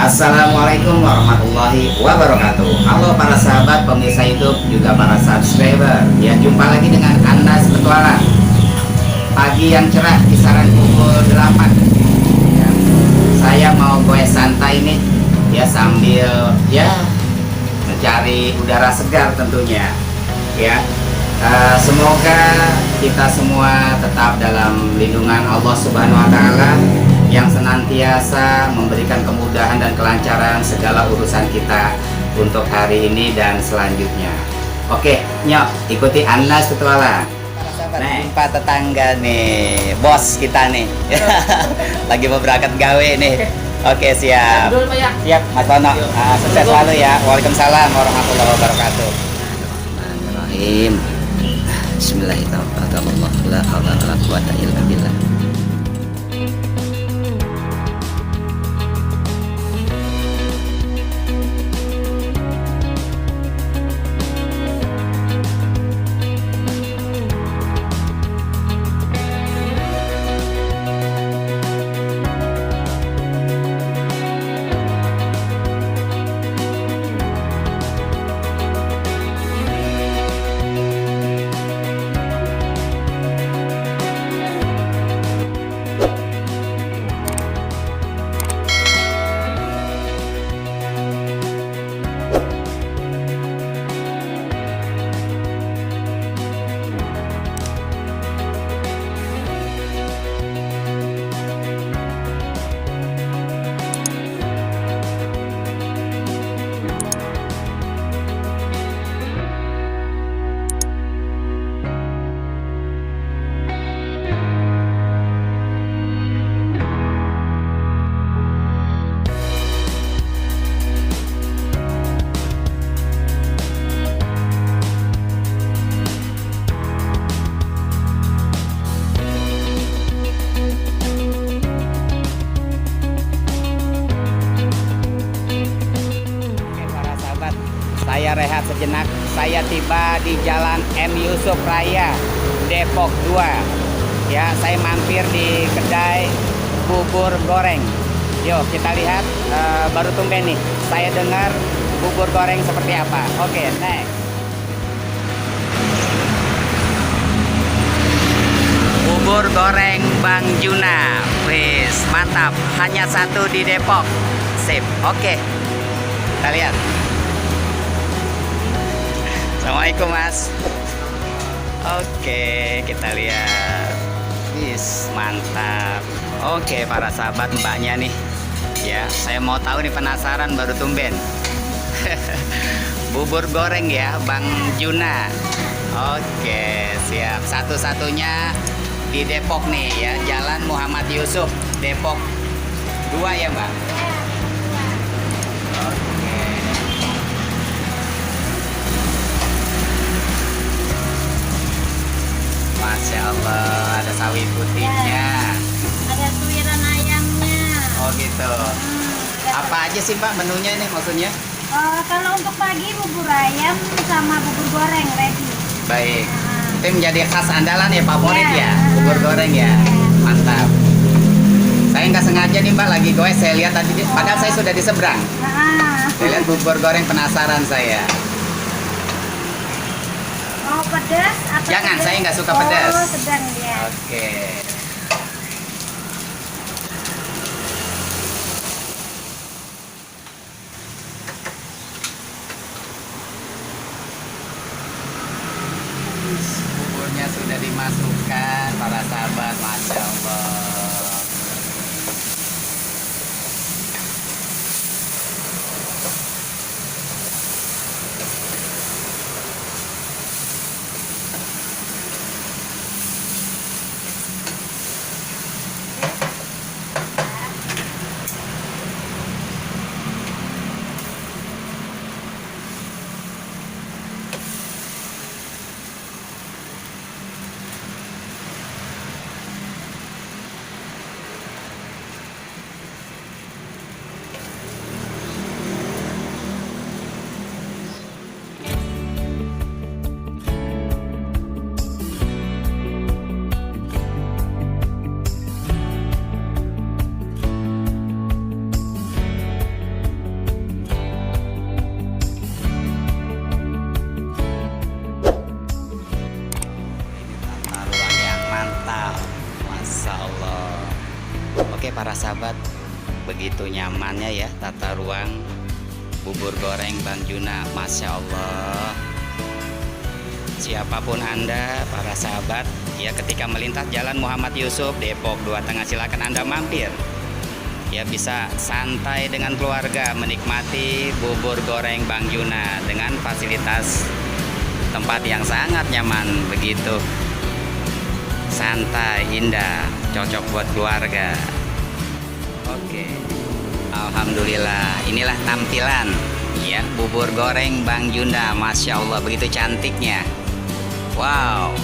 Assalamualaikum warahmatullahi wabarakatuh. Halo para sahabat pemirsa YouTube, juga para subscriber. Ya, jumpa lagi dengan Anda Petualang. Pagi yang cerah, kisaran pukul 8. Ya, saya mau goes santai nih, ya sambil mencari udara segar tentunya. Ya, semoga kita semua tetap dalam lindungan Allah Subhanahu Wa Taala, yang senantiasa memberikan kemudahan dan kelancaran segala urusan kita untuk hari ini dan selanjutnya. Oke, nyok, ikuti Anas Petualang. Nih, Pak tetangga nih, bos kita nih. Lagi mau berangkat gawe nih. Oke, siap. Siap, Mas Tono. Sukses selalu ya. Waalaikumsalam warahmatullahi wabarakatuh. Bismillahirrahmanirrahim. Bismillahirrahmanirrahim. La haula wala quwata illa billah. Saya rehat sejenak. Saya tiba di Jalan M. Yusuf Raya, Depok 2. Ya, saya mampir di kedai bubur goreng. Yuk kita lihat, baru tumben nih. Saya dengar bubur goreng seperti apa. Oke, next. Bubur goreng Bang Juna. Wis, mantap. Hanya satu di Depok. Sip. Oke. Kita lihat. Assalamualaikum Mas. Oke, kita lihat. Wis, mantap. Oke, para sahabat, mbaknya nih. Ya, saya mau tahu nih, penasaran, baru tumben. Bubur goreng ya, Bang Juna. Oke, siap. Satu-satunya di Depok nih ya, Jalan Muhammad Yusuf, Depok 2 ya, Mbak. Masya Allah, ada sawi putihnya. Ada suiran ayamnya. Oh gitu. Apa aja sih Pak menunya ini maksudnya? Kalau untuk pagi bubur ayam sama bubur goreng ready. Baik. Itu menjadi khas andalan ya, favorit Ya. ya, bubur goreng ya. Mantap. Saya nggak sengaja nih Mbak, lagi goes, saya lihat tadi, padahal saya sudah di seberang. Saya lihat bubur goreng, penasaran saya. Mau pedas atau Jangan, pedas? saya nggak suka pedas. Oh, sedang ya. Oke. Buburnya sudah dimasukkan, para sahabat, Masya Allah. begitu nyamannya ya tata ruang bubur goreng Bang Juna. Masya Allah. Siapapun Anda, para sahabat, ya ketika melintas Jalan Muhammad Yusuf, Depok 2 Tengah, silakan Anda mampir. Ya bisa santai dengan keluarga menikmati bubur goreng Bang Juna dengan fasilitas tempat yang sangat nyaman begitu. Santai, indah, cocok buat keluarga. Oke. Alhamdulillah, inilah tampilan ya bubur goreng Bang Juna. Masya Allah, begitu cantiknya. Wow.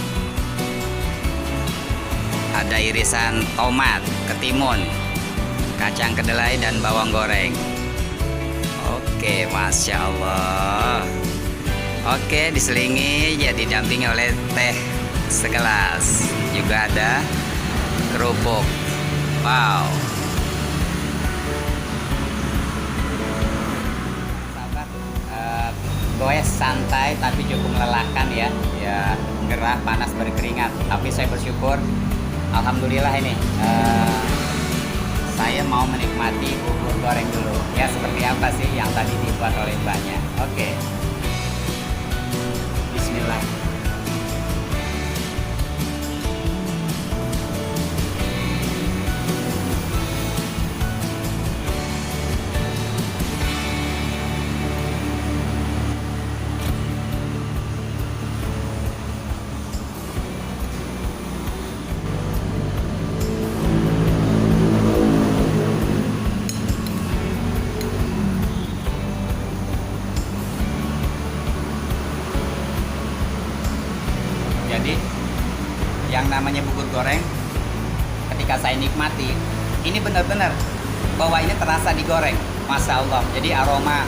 Ada irisan tomat, ketimun, kacang kedelai dan bawang goreng. Oke, Masya Allah. Oke, diselingi ya didampingi oleh teh segelas. Juga ada kerupuk. Wow. Sahabat, goes santai tapi cukup melelahkan ya. Ya, gerah, panas, berkeringat. Tapi saya bersyukur, alhamdulillah ini saya mau menikmati bubur goreng dulu. Ya, seperti apa sih yang tadi dibuat oleh mbaknya. Oke. Bismillah. Jadi yang namanya bubur goreng ketika saya nikmati ini benar-benar bahwa ini terasa digoreng. Masya Allah. Jadi aroma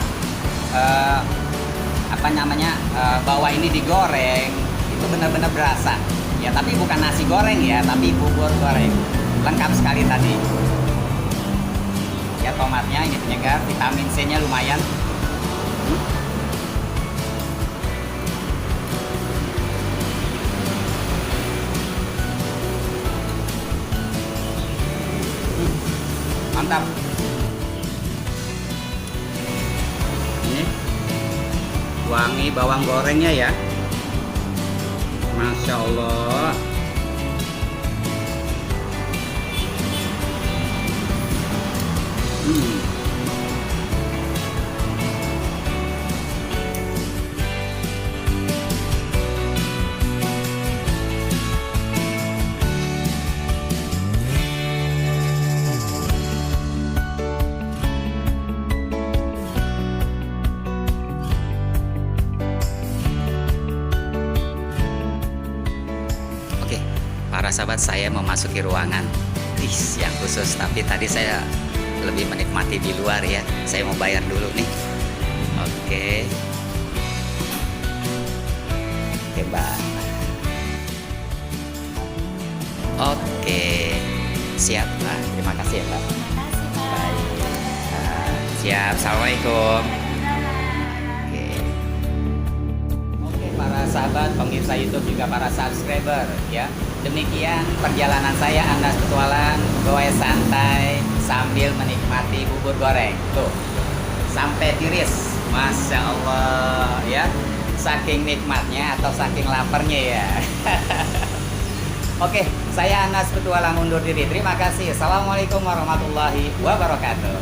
bahwa ini digoreng itu benar-benar berasa ya. Tapi bukan nasi goreng ya, tapi bubur goreng. Lengkap sekali tadi ya. Tomatnya ini penyegar, vitamin C nya lumayan. Mantap. Ini wangi bawang gorengnya ya. Masya Allah. Para sahabat, saya memasuki ruangan yang khusus, tapi tadi saya lebih menikmati di luar ya. Saya mau bayar dulu nih. Oke. Oke, Mbak. Oke. Siap, Mbak. Terima kasih ya, Mbak. Terima kasih, Pak. Baik. Siap. Assalamualaikum. Oke, para sahabat pemirsa YouTube juga para subscriber ya. Demikian perjalanan saya Andas Petualang, goes santai sambil menikmati bubur goreng. Tuh, sampai tiris. Masya Allah ya. Saking nikmatnya atau saking laparnya ya. Oke, saya Andas Petualang undur diri. Terima kasih. Assalamualaikum warahmatullahi wabarakatuh.